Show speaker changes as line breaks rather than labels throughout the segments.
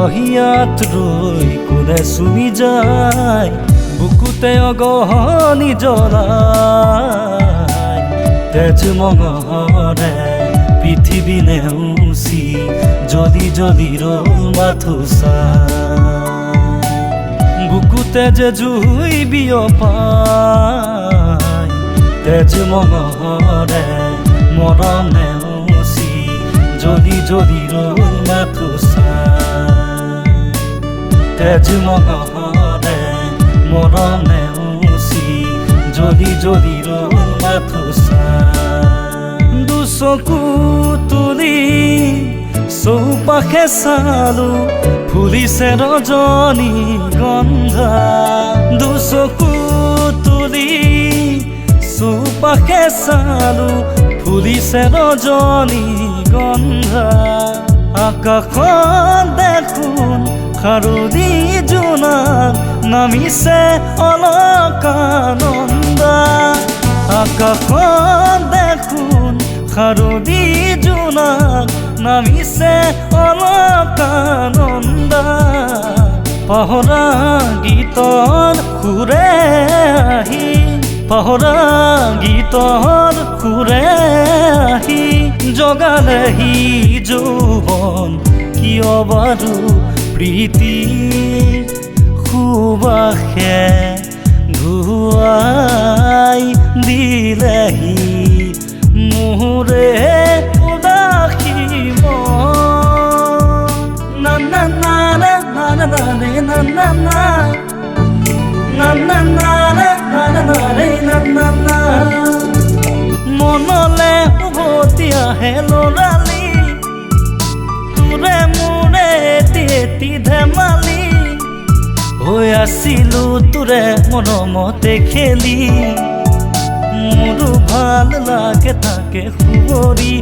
ৰহিয়াত ৰৈ কোনে চুমি যায় বুকুতে অগহনি জ্বলাই তেজ মঙহৰে পৃথিৱী নেউচি জ্বলি জ্বলি ৰল মাথোচা বুকুতে যে জুই বিয়পাই তেজ মঙহৰে মৰম নেউচি জ্বলি জ্বলি ৰল মাথোচা তেজ মঙহৰে মৰম নেউচি জ্বলি জ্বলি ৰল মাথোচা দুচকু তুলি চৌপাশে চালো ফুলিছে ৰজনী গন্ধা দুচকু তুলি চৌপাশে চালো ফুলিছে ৰজনী গন্ধা আকাশত দেখোন খাৰুদি জোনাক নামিছে অলকানন্দা আকাশত দেখোন খাৰুদি জোনাক নামিছে অলকানন্দা পাহৰা গীতৰ সুৰে আহি পাহৰা গীতৰ সুৰে আহি জগালেহি যৌৱন কিয় বাৰু প্ৰীতি সুবাসে ধুৱাই দিলেহি মোৰে উদাসী মন না না না না না না ৰে না না না না না না না না ৰে না না না মনলে উভতি আহে ল'ৰালি তোৰে মোৰে এটি ধেমালি হৈ আছিলো তোৰে মৰমতে খেলি মোৰো ভাল লাগে তাকে সুঁৱৰি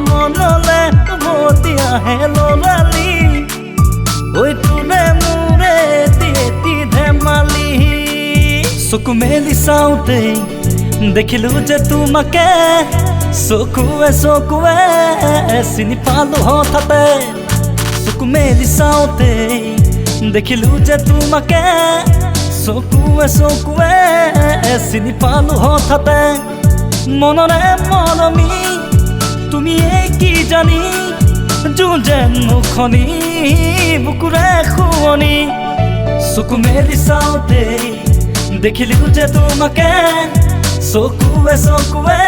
মনলে উভতি আহে ল'ৰালি ঐ তোৰে মোৰে এটি ধেমালি চকু মেলি চাওঁতেই দেখিলো যে তোমাকে চকুৱে চকুৱে চিনি পালো হঠাতে চকু মেলি চাওঁতেই দেখিলো যে তোমাকে চকুৱে চকুৱে চিনি পালো হঠাতে মনৰে মৰমী তুমি কি জানি যুঁজেন মুখনি বুকুৰে শুৱনি চকু মেলি চাওঁতেই দেখিলো যে তোমাকে চকুৱে চকুৱে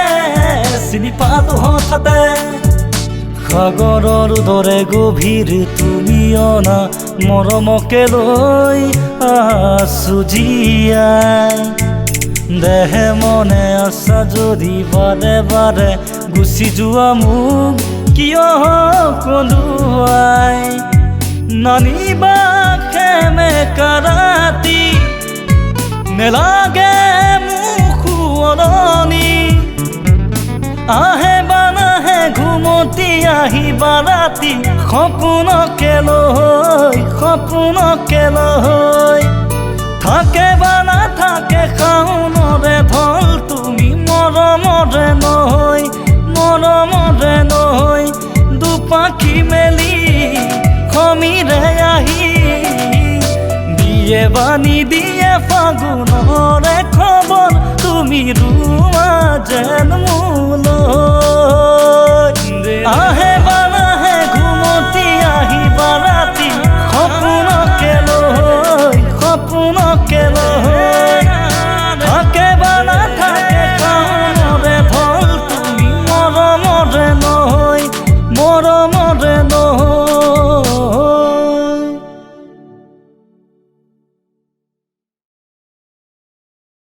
চিনি পালো হঠাতে সাগৰৰ দৰে গভীৰ তুমি অনা মৰমকে লৈ আছো জীয়াই দেহে মনে আছা যদি বাৰে বাৰে গুচি যোৱা মোক কিয় কন্দুৱাই নানিবা সেমেকা ৰাতি নেলাগে মোক শুৱনি আহে বানাহে ঘুমতি আহিবা ৰাতি সপোনকে লৈ থাকে বা নাথাকে শাওনৰে ঢল তুমি মৰমৰে নহয় দুপাখি মেলি সমীৰে আহি দিয়ে বা নিদিয়ে ফাগুনৰে খবৰ তুমি ৰুৱা যেন মোলৈ আহে